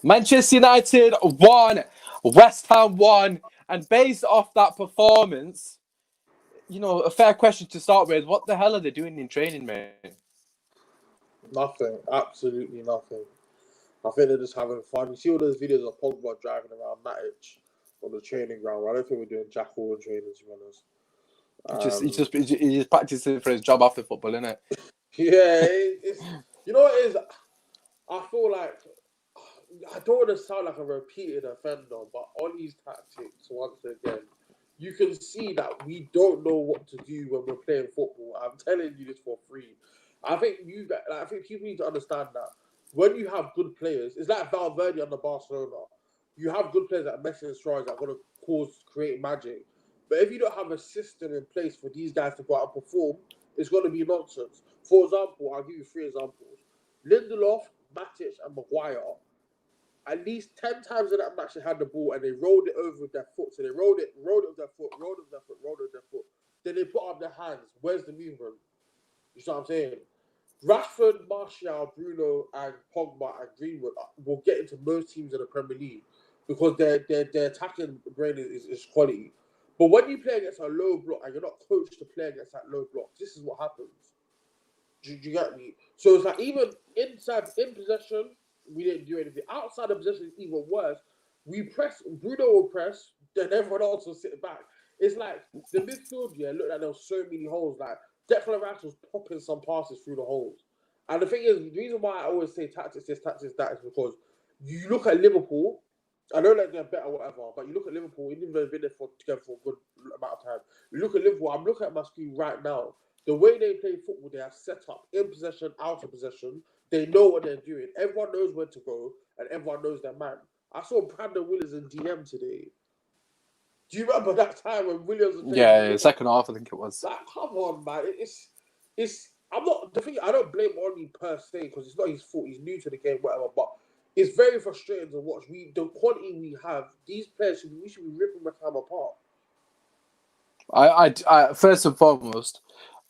Manchester United won, West Ham won, and based off that performance, a fair question to start with: what the hell are they doing in training, mate? Nothing. Absolutely nothing. I think they're just having fun. You see all those videos of Pogba driving around Matic on the training ground. I don't think we're doing jack all training, to be honest. He's just practicing for his job after football, innit? Yeah, it's you know what it is. I feel like I don't want to sound like a repeated offender, but on these tactics, once again, you can see that we don't know what to do when we're playing football. I'm telling you this for free. I think people need to understand that when you have good players, it's like Valverde under Barcelona. You have good players like Messi and Suarez that are going to create magic. But if you don't have a system in place for these guys to go out and perform, it's going to be nonsense. For example, I'll give you 3 examples. Lindelof, Matic, and Maguire, at least 10 times in that match they had the ball and they rolled it over with their foot. So they rolled it with their foot, rolled it with their foot, rolled it with their foot. Then they put up their hands. Where's the movement? You see what I'm saying? Rashford, Martial, Bruno, and Pogba and Greenwood will get into most teams in the Premier League because their attacking brain is quality. But when you play against a low block and you're not coached to play against that low block, this is what happens. Do you get me? So it's like even in possession, we didn't do anything. Outside of possession is even worse. We press, Bruno will press, then everyone else will sit back. It's like the midfield, looked like there was so many holes. Like Declan Rice was popping some passes through the holes. And the thing is, the reason why I always say tactics this, tactics that is because you look at Liverpool, I know that they're better, whatever, but you look at Liverpool, even though they've been there together for a good amount of time. You look at Liverpool, I'm looking at my screen right now. The way they play football, they are set up in possession, out of possession. They know what they're doing. Everyone knows where to go, and everyone knows their man. I saw Brandon Williams in DM today. Do you remember that time when Williams was playing? Yeah, second half, I think it was. Like, come on, man. It's. I'm not the thing. I don't blame Oli per se because it's not his fault. He's new to the game, whatever. But it's very frustrating to watch. The quality we have, these players we should be ripping McCam apart. I first and foremost,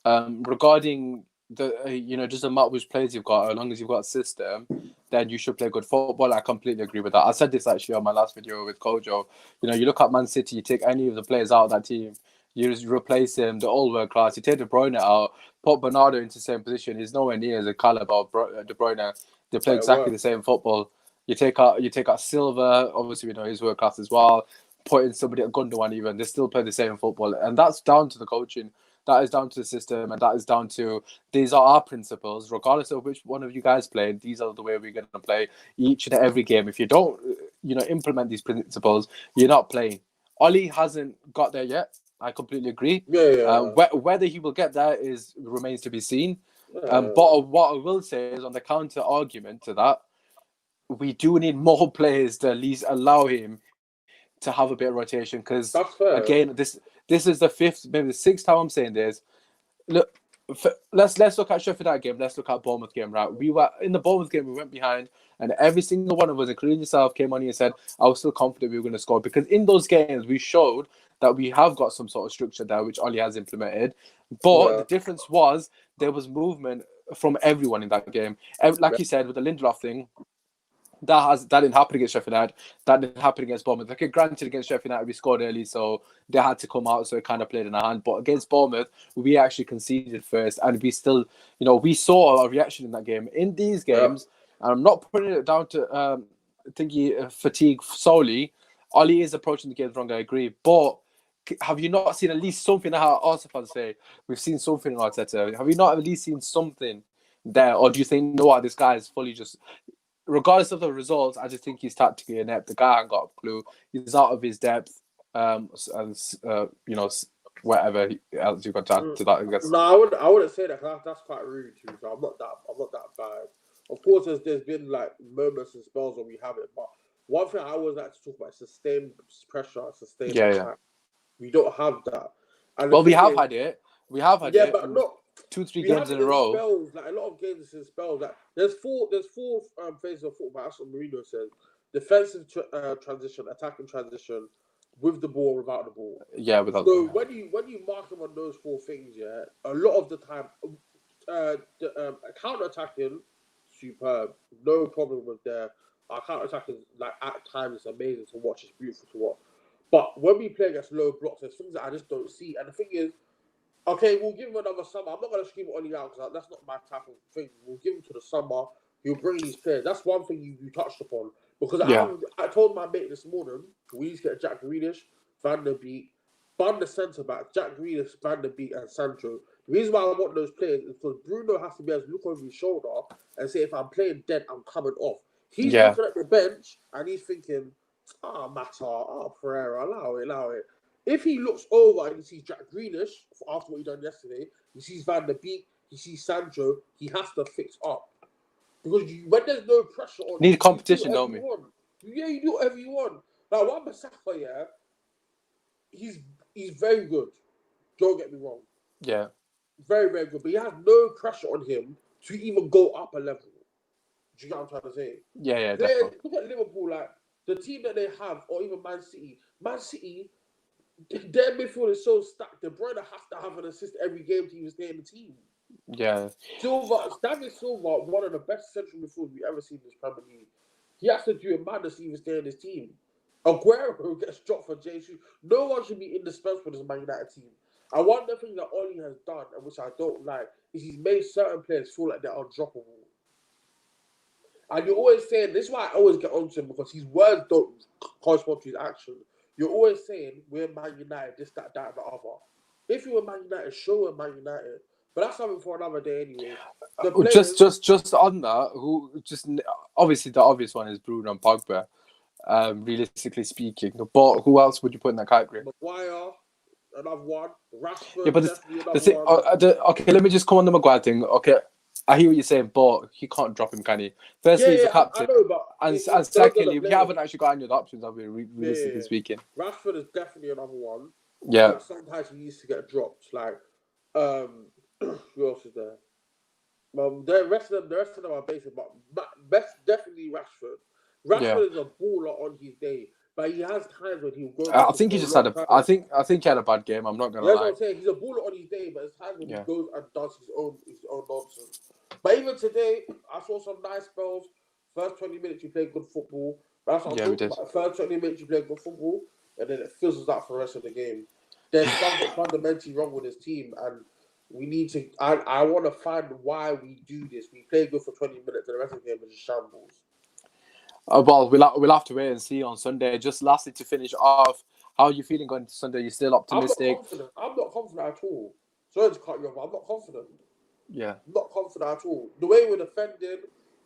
regarding the just the amount which players you've got, as long as you've got a system, then you should play good football. I completely agree with that. I said this actually on my last video with Kojo. You look at Man City, you take any of the players out of that team, you just replace them, they're all world class. You take De Bruyne out, put Bernardo into the same position, he's nowhere near the caliber of De Bruyne. They play exactly the same football. You take out Silva, obviously we know he's world class as well. Put in somebody at Gundogan even, they still play the same football. And that's down to the coaching. That is down to the system, and that is down to these are our principles. Regardless of which one of you guys play, these are the way we're going to play each and every game. If you don't, implement these principles, you're not playing. Oli hasn't got there yet. I completely agree. Whether he will get there remains to be seen. But what I will say is, on the counter argument to that, we do need more players to at least allow him to have a bit of rotation, because again, this is the 5th, maybe the 6th time I'm saying this. Look, let's look at Sheffield United game. Let's look at Bournemouth game. Right, we were in the Bournemouth game. We went behind, and every single one of us, including yourself, came on here and said, "I was still confident we were going to score," because in those games we showed that we have got some sort of structure there, which Oli has implemented. But the difference was there was movement from everyone in that game. Like you said with the Lindelof thing. That didn't happen against Sheffield United. That didn't happen against Bournemouth. Okay, granted, against Sheffield United, we scored early, so they had to come out, so it kind of played in our hand. But against Bournemouth, we actually conceded first, and we still, we saw a reaction in that game. In these games, and I'm not putting it down to fatigue solely. Oli is approaching the games wrong, I agree. But have you not seen at least something? How Arsenal fans say, we've seen something in Arteta. Have you not at least seen something there? Or do you think, no, this guy is fully just... Regardless of the results, I just think he's tactically inept. The guy ain't got a clue. He's out of his depth. Whatever else you got to add to that, I guess. No, I wouldn't say that. That's quite rude too. So I'm not that bad. Of course, there's been like moments and spells where we have it, but one thing I always like to talk about is sustained pressure, sustained attack. We don't have that. And we have had it. We have had it. Yeah, but not 2-3 games in a row. Spells, like a lot of games in spells. Like there's four phases of football. That's what Mourinho says: defensive transition, attacking transition, with the ball, without the ball. Yeah, without. So when you mark them on those 4 things, a lot of the time, counter attacking, superb, no problem with there. our counter attack is like at times it's amazing to watch. It's beautiful to watch. But when we play against low blocks, there's things that I just don't see. And the thing is, okay, we'll give him another summer. I'm not gonna scream Ollie out because that's not my type of thing. We'll give him to the summer. He'll bring these players. That's one thing you touched upon. Because I told my mate this morning, we need to get Jack Grealish, Van der Beek, Bun the centre back, Jack Grealish, Van der Beek, and Sancho. The reason why I want those players is because Bruno has to be able to look over his shoulder and say, if I'm playing dead, I'm coming off. He's looking at the bench and he's thinking, Mata, Pereira, allow it. If he looks over and he sees Jack Grealish after what he done yesterday, he sees Van der Beek, he sees Sancho, he has to fix up. Because when there's no pressure on you, competition, don't we? Yeah, you do whatever you want. Like Wan-Bissaka, yeah, he's very good. Don't get me wrong. Yeah. Very, very good. But he has no pressure on him to even go up a level. Do you get what I'm trying to say? Yeah, definitely. Look at Liverpool, like the team that they have, or even Man City. Man City, their midfield is so stacked. De Bruyne has to have an assist every game to even stay in the team. Yeah. David Silva, one of the best central midfielders we've ever seen in this Premier League. He has to do a madness to even stay in his team. Aguero gets dropped for Jesus. No one should be indispensable in this Man United team. And one of the things that Oli has done, and which I don't like, is he's made certain players feel like they're undroppable. And you're always saying, this is why I always get on to him, because his words don't correspond to his action. You're always saying, we're Man United, this, that, and the other. If you were Man United, show we're Man United. But that's something for another day anyway. Players... Just on that, obviously the obvious one is Bruno and Pogba, realistically speaking. But who else would you put in that category? Maguire, another one. Rashford, yeah, but definitely another one. Okay, let me just come on the Maguire thing. Okay, I hear what you're saying, but he can't drop him, can he? Firstly, he's the captain. I know, but and secondly, we haven't actually got any other options, have we, realistically speaking? Rashford is definitely another one. Yeah. But sometimes he needs to get dropped. Like, who else is there? The rest of them are basic, but best definitely Rashford. Rashford is a baller on his day, but he has times when he'll go. I think he just had I think he had a bad game. I'm not gonna lie. That's what I'm saying. He's a baller on his day, but there's times when he goes and does his own nonsense. But even today, I saw some nice spells. First 20 minutes, you played good football. That's what I'm talking about. First 20 minutes, you played good football, and then it fizzles out for the rest of the game. There's something fundamentally wrong with his team, and we need to. I want to find why we do this. We play good for 20 minutes, and the rest of the game is just shambles. Well, we'll have to wait and see on Sunday. Just lastly, to finish off, how are you feeling going to Sunday? You still optimistic? I'm not confident at all. Sorry to cut you off, but I'm not confident. Yeah. I'm not confident at all. The way we're defending,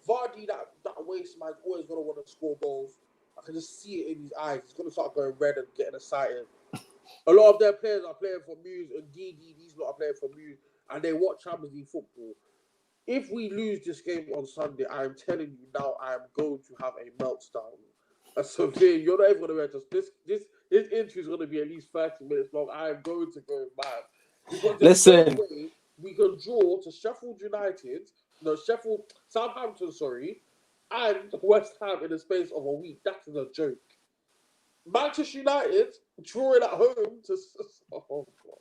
Vardy, that waste man's always going to want to score goals. I can just see it in his eyes. He's going to start going red and getting excited. A lot of their players are playing for Muse, and these lot are playing for Muse, and they watch Champions League football. If we lose this game on Sunday, I'm telling you now, I am going to have a meltdown. A severe. You're not even going to realize this interview is going to be at least 30 minutes long. I am going to go mad. Because listen, no way we can draw to Southampton, and West Ham in the space of a week. That is a joke. Manchester United drawing at home to. Oh God.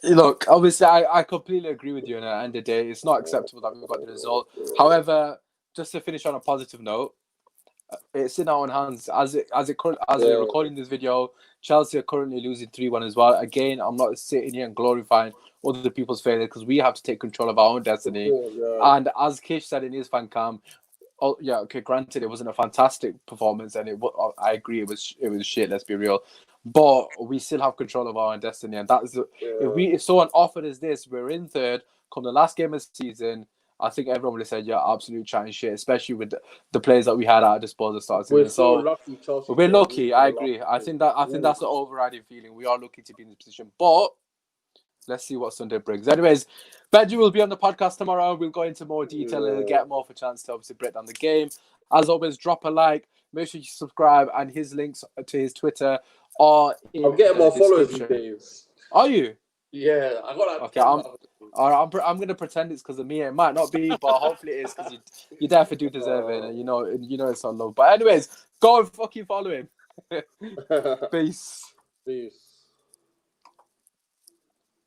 Look, obviously, I completely agree with you. And at the end of the day, it's not acceptable that we got the result. However, just to finish on a positive note, it's in our own hands. As we're recording this video, Chelsea are currently losing 3-1 as well. Again, I'm not sitting here and glorifying other people's failure because we have to take control of our own destiny. And as Kish said in his FANCAM, granted, it wasn't a fantastic performance, and I agree, it was shit. Let's be real, but we still have control of our own destiny, and that's if someone offered us this, we're in third. Come the last game of the season, I think everyone would have said, yeah, absolute chatting shit, especially with the players that we had at our disposal start. We're so lucky, Chelsea. We're lucky. I agree. I think that's the overriding feeling. We are lucky to be in this position, but let's see what Sunday brings. Anyways, Benji will be on the podcast tomorrow. We'll go into more detail and get more of a chance to obviously break down the game. As always, drop a like. Make sure you subscribe, and his links to his Twitter are in I'm getting more followers these days. Are you? Yeah, I got okay. I'm going to pretend it's because of me. It might not be, but hopefully it is because you definitely do deserve it. And you know it's on love. But anyways, go and fucking follow him. Peace.